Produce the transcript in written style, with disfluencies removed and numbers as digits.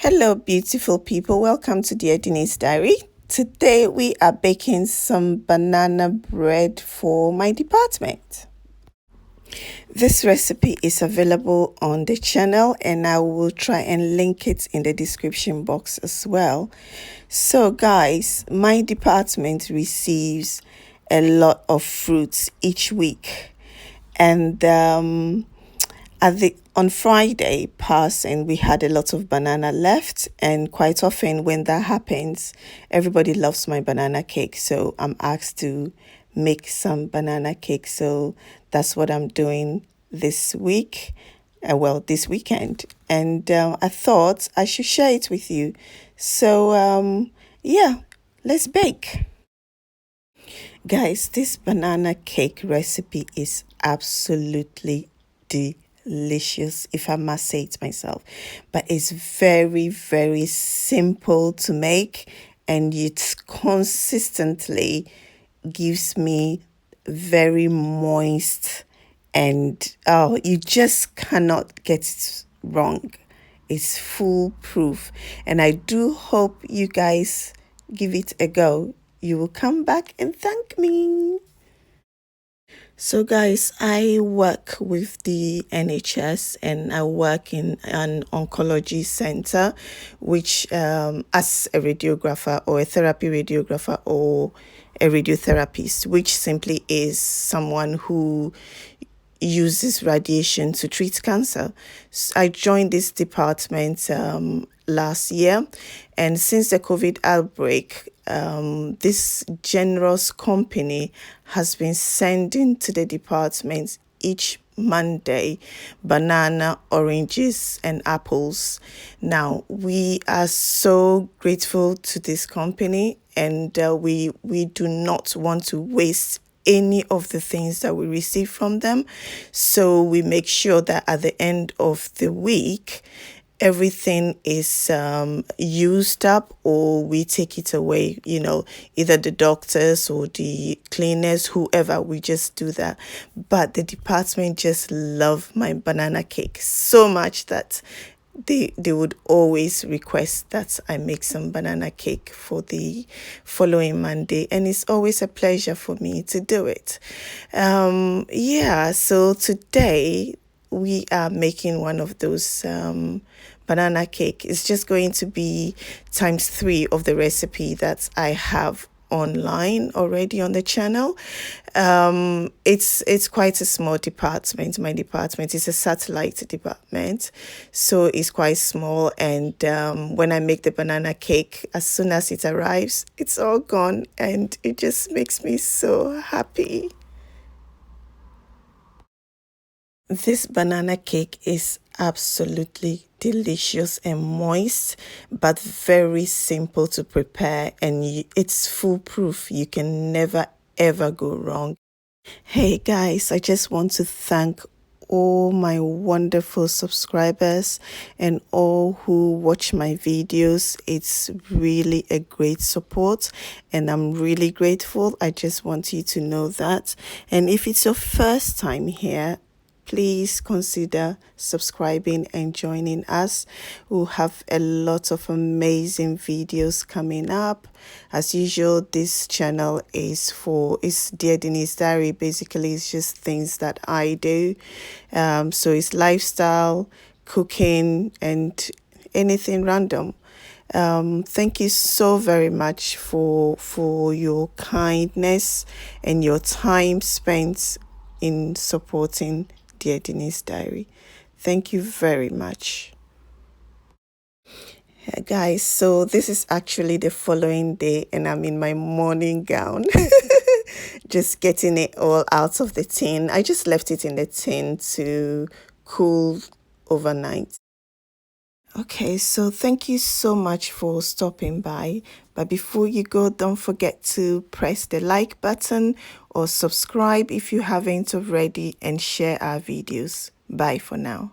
Hello, beautiful people. Welcome to Dear Denise Diary. Today we are baking some banana bread for my department. This recipe is available on the channel and I will try and link it in the description box as well. So guys, my department receives a lot of fruits each week, and on Friday passing, we had a lot of banana left, and quite often when that happens, everybody loves my banana cake. So I'm asked to make some banana cake. So that's what I'm doing this week. This weekend, and I thought I should share it with you. So yeah, let's bake. Guys, this banana cake recipe is absolutely delicious, if I must say it myself. But it's very, very simple to make, and it consistently gives me very moist, and oh, you just cannot get it wrong. It's foolproof, and I do hope you guys give it a go. You will come back and thank me. So, guys, I work with the NHS and I work in an oncology center, which, as a radiographer or a therapy radiographer or a radiotherapist, which simply is someone who uses radiation to treat cancer. I joined this department last year, and since the COVID outbreak, this generous company has been sending to the department each Monday banana, oranges, and apples. Now, we are so grateful to this company, and we do not want to waste any of the things that we receive from them. So we make sure that at the end of the week, everything is used up, or we take it away, either the doctors or the cleaners, whoever, we just do that. But the department just love my banana cake so much that they would always request that I make some banana cake for the following Monday, and it's always a pleasure for me to do it. So today we are making one of those banana cake. It's just going to be ×3 of the recipe that I have online already on the channel. It's quite a small department. My department is a satellite department, so it's quite small, and when I make the banana cake, as soon as it arrives, it's all gone, and it just makes me so happy. This banana cake is absolutely delicious and moist, but very simple to prepare, and it's foolproof. You can never ever go wrong. Hey guys, I just want to thank all my wonderful subscribers and all who watch my videos. It's really a great support, and I'm really grateful. I just want you to know that. And if it's your first time here, please consider subscribing and joining us. We'll have a lot of amazing videos coming up. As usual, this channel is Dear Denise Diary. Basically, it's just things that I do. So it's lifestyle, cooking, and anything random. Thank you so very much for your kindness and your time spent in supporting Dear Denise Diary. Thank you very much. Guys, so this is actually the following day, and I'm in my morning gown. Just getting it all out of the tin. I just left it in the tin to cool overnight. Okay, so thank you so much for stopping by. But before you go, don't forget to press the like button or subscribe if you haven't already, and share our videos. Bye for now.